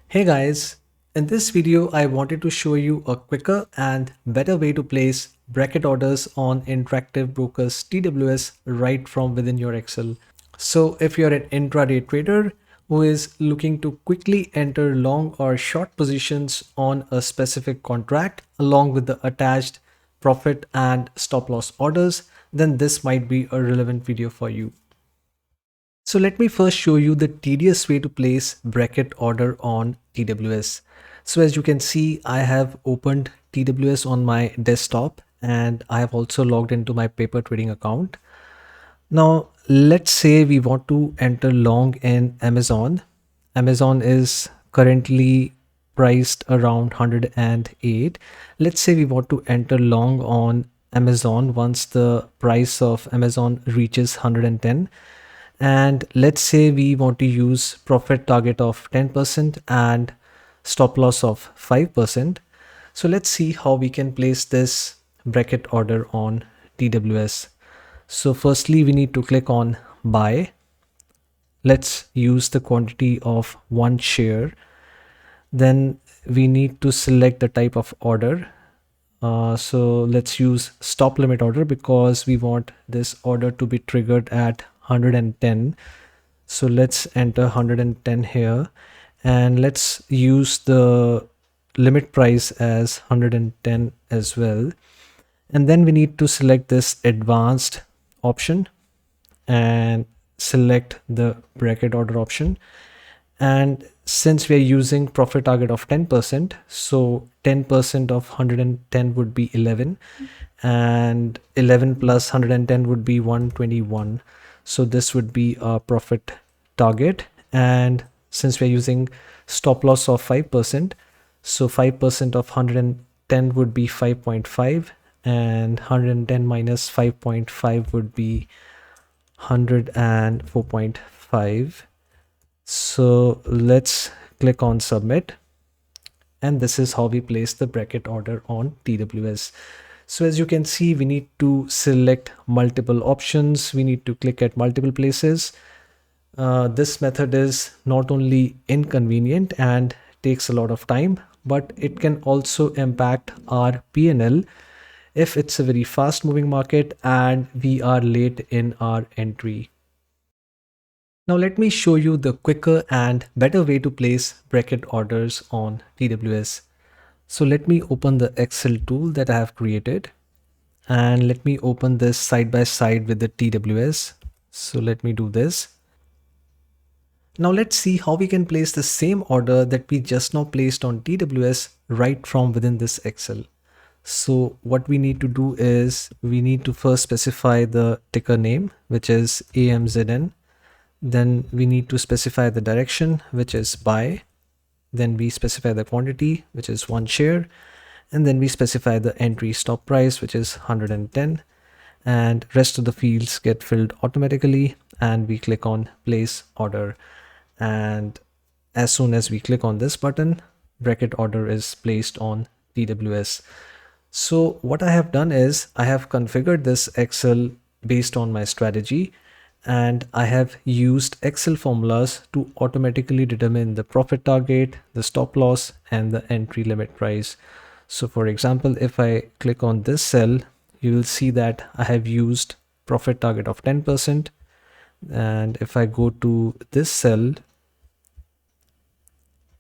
Hey guys, in this video I wanted to show you a quicker and better way to place bracket orders on Interactive Brokers TWS right from within your Excel. So if you're an intraday trader who is looking to quickly enter long or short positions on a specific contract along with the attached profit and stop loss orders, then this might be a relevant video for you. So let me first show you the tedious way to place bracket order on TWS. So as you can see, I have opened TWS on my desktop and I have also logged into my paper trading account. Now let's say we want to enter long in Amazon. Amazon is currently priced around 108. Let's say we want to enter long on Amazon once the price of Amazon reaches 110, and let's say we want to use profit target of 10% and stop loss of 5%. So let's see how we can place this bracket order on TWS. So firstly we need to click on buy. Let's use the quantity of one share. Then we need to select the type of order. So let's use stop limit order because we want this order to be triggered at 110. So let's enter 110 here and let's use the limit price as 110 as well. And then we need to select this advanced option and select the bracket order option. And since we are using profit target of 10%, so 10% of 110 would be 11 and 11 plus 110 would be 121. So this would be a profit target. And since we're using stop loss of 5%, so 5% of 110 would be 5.5 and 110 minus 5.5 would be 104.5. So let's click on submit. And this is how we place the bracket order on TWS. So as you can see, we need to select multiple options. We need to click at multiple places. This method is not only inconvenient and takes a lot of time, but it can also impact our P&L if it's a very fast moving market and we are late in our entry. Now let me show you the quicker and better way to place bracket orders on TWS. So let me open the Excel tool that I have created and let me open this side by side with the TWS. So let me do this. Now let's see how we can place the same order that we just now placed on TWS right from within this Excel. So what we need to do is we need to first specify the ticker name, which is AMZN. Then we need to specify the direction, which is buy. Then we specify the quantity, which is one share. And then we specify the entry stop price, which is 110. And rest of the fields get filled automatically. And we click on place order. And as soon as we click on this button, bracket order is placed on TWS. So what I have done is I have configured this Excel based on my strategy. And I have used Excel formulas to automatically determine the profit target, the stop loss, and the entry limit price. So for example, if I click on this cell, you will see that I have used profit target of 10%. And if I go to this cell,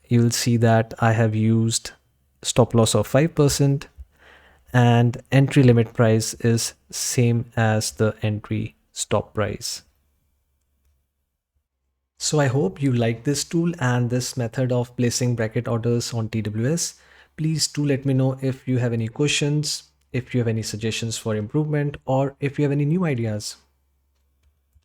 you will see that I have used stop loss of 5% and entry limit price is same as the entry stop price. So I hope you like this tool and this method of placing bracket orders on TWS. Please do let me know if you have any questions, if you have any suggestions for improvement, or if you have any new ideas.